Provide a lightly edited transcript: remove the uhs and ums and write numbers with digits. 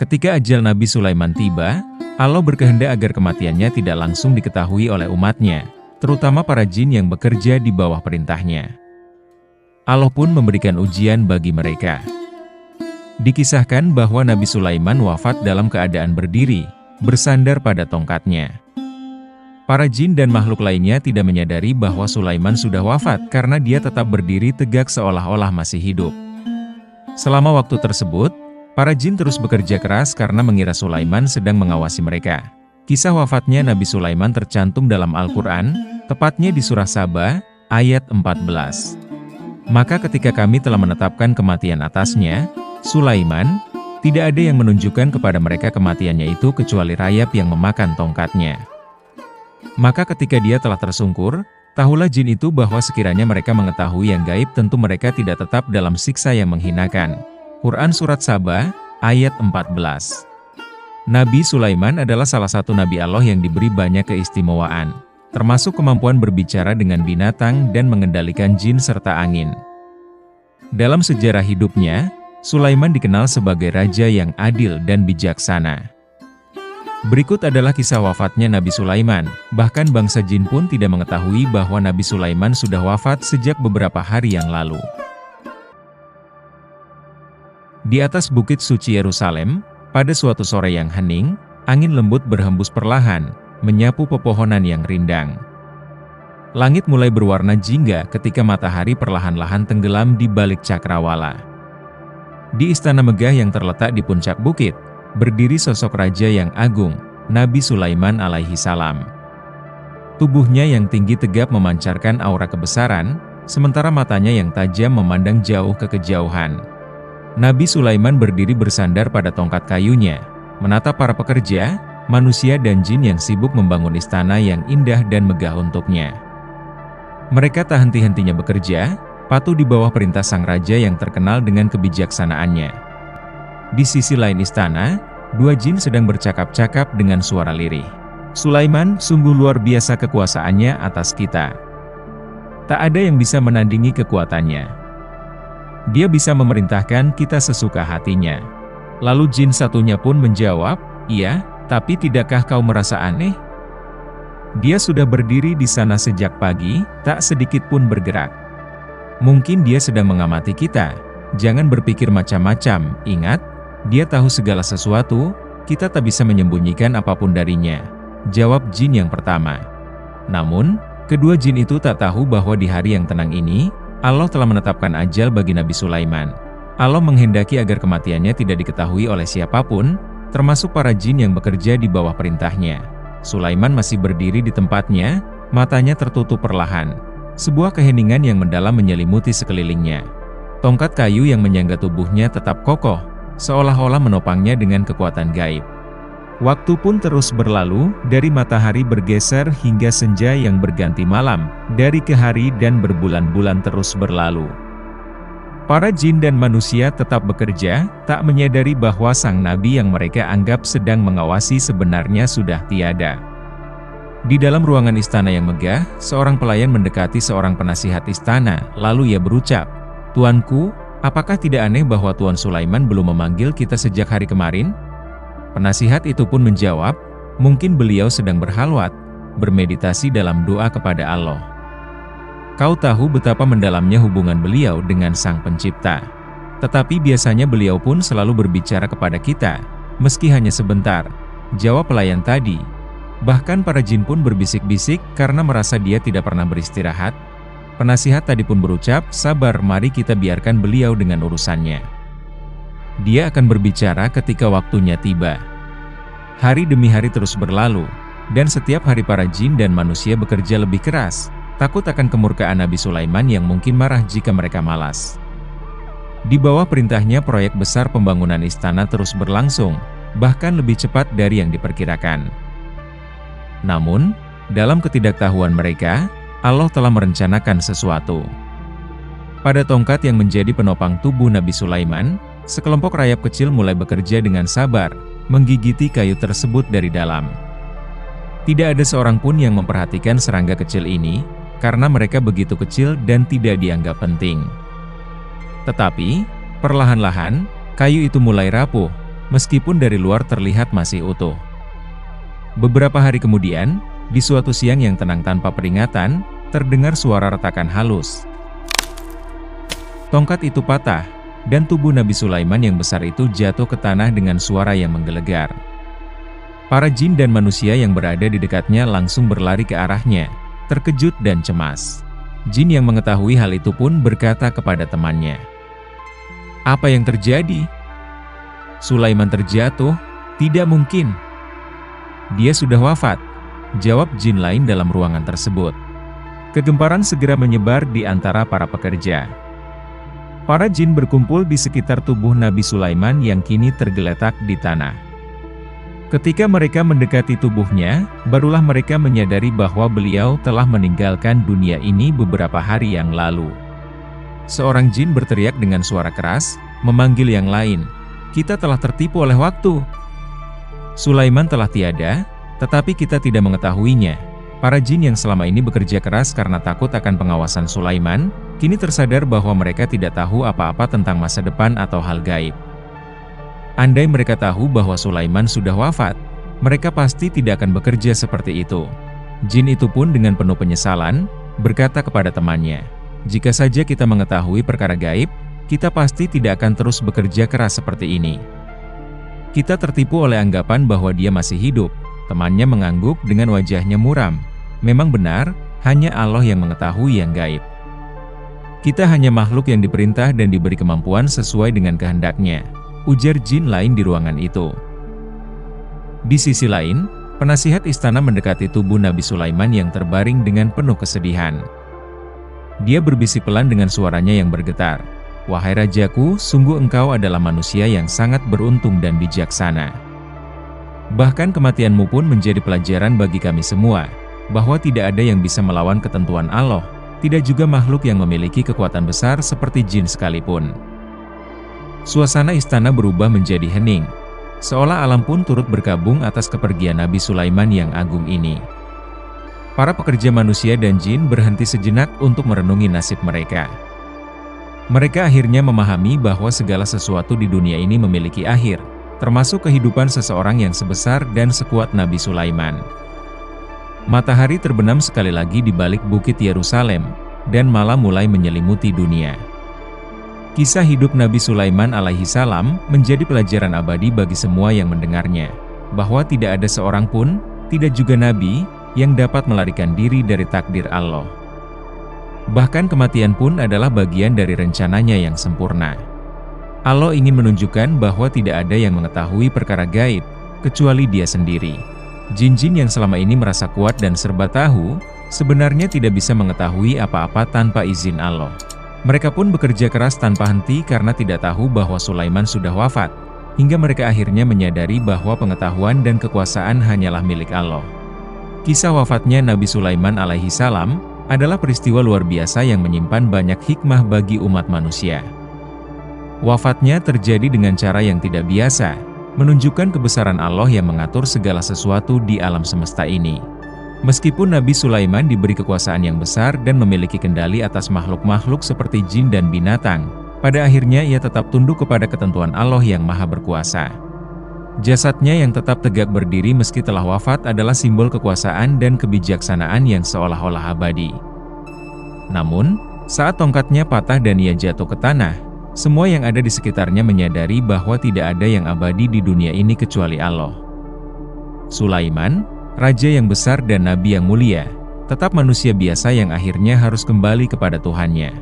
Ketika ajal Nabi Sulaiman tiba, Allah berkehendak agar kematiannya tidak langsung diketahui oleh umatnya, terutama para jin yang bekerja di bawah perintahnya. Allah pun memberikan ujian bagi mereka. Dikisahkan bahwa Nabi Sulaiman wafat dalam keadaan berdiri, bersandar pada tongkatnya. Para jin dan makhluk lainnya tidak menyadari bahwa Sulaiman sudah wafat karena dia tetap berdiri tegak seolah-olah masih hidup. Selama waktu tersebut, para jin terus bekerja keras karena mengira Sulaiman sedang mengawasi mereka. Kisah wafatnya Nabi Sulaiman tercantum dalam Al-Quran, tepatnya di surah Saba, ayat 14. Maka ketika kami telah menetapkan kematian atasnya, Sulaiman, tidak ada yang menunjukkan kepada mereka kematiannya itu kecuali rayap yang memakan tongkatnya. Maka ketika dia telah tersungkur, tahulah jin itu bahwa sekiranya mereka mengetahui yang gaib tentu mereka tidak tetap dalam siksa yang menghinakan. Quran Surat Saba, ayat 14. Nabi Sulaiman adalah salah satu Nabi Allah yang diberi banyak keistimewaan, termasuk kemampuan berbicara dengan binatang dan mengendalikan jin serta angin. Dalam sejarah hidupnya, Sulaiman dikenal sebagai raja yang adil dan bijaksana. Berikut adalah kisah wafatnya Nabi Sulaiman. Bahkan bangsa jin pun tidak mengetahui bahwa Nabi Sulaiman sudah wafat sejak beberapa hari yang lalu. Di atas bukit suci Yerusalem, pada suatu sore yang hening, angin lembut berhembus perlahan, menyapu pepohonan yang rindang. Langit mulai berwarna jingga ketika matahari perlahan-lahan tenggelam di balik cakrawala. Di istana megah yang terletak di puncak bukit, berdiri sosok raja yang agung, Nabi Sulaiman alaihi salam. Tubuhnya yang tinggi tegap memancarkan aura kebesaran, sementara matanya yang tajam memandang jauh ke kejauhan. Nabi Sulaiman berdiri bersandar pada tongkat kayunya, menatap para pekerja, manusia dan jin yang sibuk membangun istana yang indah dan megah untuknya. Mereka tak henti-hentinya bekerja, patuh di bawah perintah sang raja yang terkenal dengan kebijaksanaannya. Di sisi lain istana, dua jin sedang bercakap-cakap dengan suara lirih. Sulaiman, sungguh luar biasa kekuasaannya atas kita. Tak ada yang bisa menandingi kekuatannya. Dia bisa memerintahkan kita sesuka hatinya. Lalu jin satunya pun menjawab, iya, tapi tidakkah kau merasa aneh? Dia sudah berdiri di sana sejak pagi, tak sedikit pun bergerak. Mungkin dia sedang mengamati kita. Jangan berpikir macam-macam, ingat, dia tahu segala sesuatu, kita tak bisa menyembunyikan apapun darinya. Jawab jin yang pertama. Namun, kedua jin itu tak tahu bahwa di hari yang tenang ini, Allah telah menetapkan ajal bagi Nabi Sulaiman. Allah menghendaki agar kematiannya tidak diketahui oleh siapapun, termasuk para jin yang bekerja di bawah perintahnya. Sulaiman masih berdiri di tempatnya, matanya tertutup perlahan. Sebuah keheningan yang mendalam menyelimuti sekelilingnya. Tongkat kayu yang menyangga tubuhnya tetap kokoh, seolah-olah menopangnya dengan kekuatan gaib. Waktu pun terus berlalu, dari matahari bergeser hingga senja yang berganti malam, dari ke hari dan berbulan-bulan terus berlalu. Para jin dan manusia tetap bekerja, tak menyadari bahwa sang nabi yang mereka anggap sedang mengawasi sebenarnya sudah tiada. Di dalam ruangan istana yang megah, seorang pelayan mendekati seorang penasihat istana, lalu ia berucap, "Tuanku, apakah tidak aneh bahwa Tuan Sulaiman belum memanggil kita sejak hari kemarin?" Penasihat itu pun menjawab, "Mungkin beliau sedang berhalwat, bermeditasi dalam doa kepada Allah. Kau tahu betapa mendalamnya hubungan beliau dengan Sang Pencipta. Tetapi biasanya beliau pun selalu berbicara kepada kita, meski hanya sebentar," jawab pelayan tadi. Bahkan para jin pun berbisik-bisik karena merasa dia tidak pernah beristirahat. Penasihat tadi pun berucap, "Sabar, mari kita biarkan beliau dengan urusannya. Dia akan berbicara ketika waktunya tiba." Hari demi hari terus berlalu, dan setiap hari para jin dan manusia bekerja lebih keras, takut akan kemurkaan Nabi Sulaiman yang mungkin marah jika mereka malas. Di bawah perintahnya proyek besar pembangunan istana terus berlangsung, bahkan lebih cepat dari yang diperkirakan. Namun, dalam ketidaktahuan mereka, Allah telah merencanakan sesuatu. Pada tongkat yang menjadi penopang tubuh Nabi Sulaiman, sekelompok rayap kecil mulai bekerja dengan sabar, menggigiti kayu tersebut dari dalam. Tidak ada seorang pun yang memperhatikan serangga kecil ini, karena mereka begitu kecil dan tidak dianggap penting. Tetapi, perlahan-lahan, kayu itu mulai rapuh, meskipun dari luar terlihat masih utuh. Beberapa hari kemudian, di suatu siang yang tenang tanpa peringatan, terdengar suara retakan halus. Tongkat itu patah, dan tubuh Nabi Sulaiman yang besar itu jatuh ke tanah dengan suara yang menggelegar. Para jin dan manusia yang berada di dekatnya langsung berlari ke arahnya, terkejut dan cemas. Jin yang mengetahui hal itu pun berkata kepada temannya, "Apa yang terjadi? Sulaiman terjatuh? Tidak mungkin. Dia sudah wafat," jawab jin lain dalam ruangan tersebut. Kegemparan segera menyebar di antara para pekerja. Para jin berkumpul di sekitar tubuh Nabi Sulaiman yang kini tergeletak di tanah. Ketika mereka mendekati tubuhnya, barulah mereka menyadari bahwa beliau telah meninggalkan dunia ini beberapa hari yang lalu. Seorang jin berteriak dengan suara keras, memanggil yang lain, "Kita telah tertipu oleh waktu. Sulaiman telah tiada, tetapi kita tidak mengetahuinya." Para jin yang selama ini bekerja keras karena takut akan pengawasan Sulaiman, kini tersadar bahwa mereka tidak tahu apa-apa tentang masa depan atau hal gaib. Andai mereka tahu bahwa Sulaiman sudah wafat, mereka pasti tidak akan bekerja seperti itu. Jin itu pun dengan penuh penyesalan, berkata kepada temannya, "Jika saja kita mengetahui perkara gaib, kita pasti tidak akan terus bekerja keras seperti ini." Kita tertipu oleh anggapan bahwa dia masih hidup. Temannya mengangguk dengan wajahnya muram. Memang benar, hanya Allah yang mengetahui yang gaib. Kita hanya makhluk yang diperintah dan diberi kemampuan sesuai dengan kehendaknya, ujar jin lain di ruangan itu. Di sisi lain, penasihat istana mendekati tubuh Nabi Sulaiman yang terbaring dengan penuh kesedihan. Dia berbisik pelan dengan suaranya yang bergetar, "Wahai rajaku, sungguh engkau adalah manusia yang sangat beruntung dan bijaksana. Bahkan kematianmu pun menjadi pelajaran bagi kami semua, bahwa tidak ada yang bisa melawan ketentuan Allah, tidak juga makhluk yang memiliki kekuatan besar seperti jin sekalipun." Suasana istana berubah menjadi hening, seolah alam pun turut berkabung atas kepergian Nabi Sulaiman yang agung ini. Para pekerja manusia dan jin berhenti sejenak untuk merenungi nasib mereka. Mereka akhirnya memahami bahwa segala sesuatu di dunia ini memiliki akhir, termasuk kehidupan seseorang yang sebesar dan sekuat Nabi Sulaiman. Matahari terbenam sekali lagi di balik bukit Yerusalem, dan malam mulai menyelimuti dunia. Kisah hidup Nabi Sulaiman alaihi salam menjadi pelajaran abadi bagi semua yang mendengarnya, bahwa tidak ada seorang pun, tidak juga nabi, yang dapat melarikan diri dari takdir Allah. Bahkan kematian pun adalah bagian dari rencananya yang sempurna. Allah ingin menunjukkan bahwa tidak ada yang mengetahui perkara gaib, kecuali Dia sendiri. Jin-jin yang selama ini merasa kuat dan serba tahu, sebenarnya tidak bisa mengetahui apa-apa tanpa izin Allah. Mereka pun bekerja keras tanpa henti karena tidak tahu bahwa Sulaiman sudah wafat, hingga mereka akhirnya menyadari bahwa pengetahuan dan kekuasaan hanyalah milik Allah. Kisah wafatnya Nabi Sulaiman alaihi salam adalah peristiwa luar biasa yang menyimpan banyak hikmah bagi umat manusia. Wafatnya terjadi dengan cara yang tidak biasa, menunjukkan kebesaran Allah yang mengatur segala sesuatu di alam semesta ini. Meskipun Nabi Sulaiman diberi kekuasaan yang besar dan memiliki kendali atas makhluk-makhluk seperti jin dan binatang, pada akhirnya ia tetap tunduk kepada ketentuan Allah yang Maha Berkuasa. Jasadnya yang tetap tegak berdiri meski telah wafat adalah simbol kekuasaan dan kebijaksanaan yang seolah-olah abadi. Namun, saat tongkatnya patah dan ia jatuh ke tanah, semua yang ada di sekitarnya menyadari bahwa tidak ada yang abadi di dunia ini kecuali Allah. Sulaiman, raja yang besar dan nabi yang mulia, tetap manusia biasa yang akhirnya harus kembali kepada Tuhannya.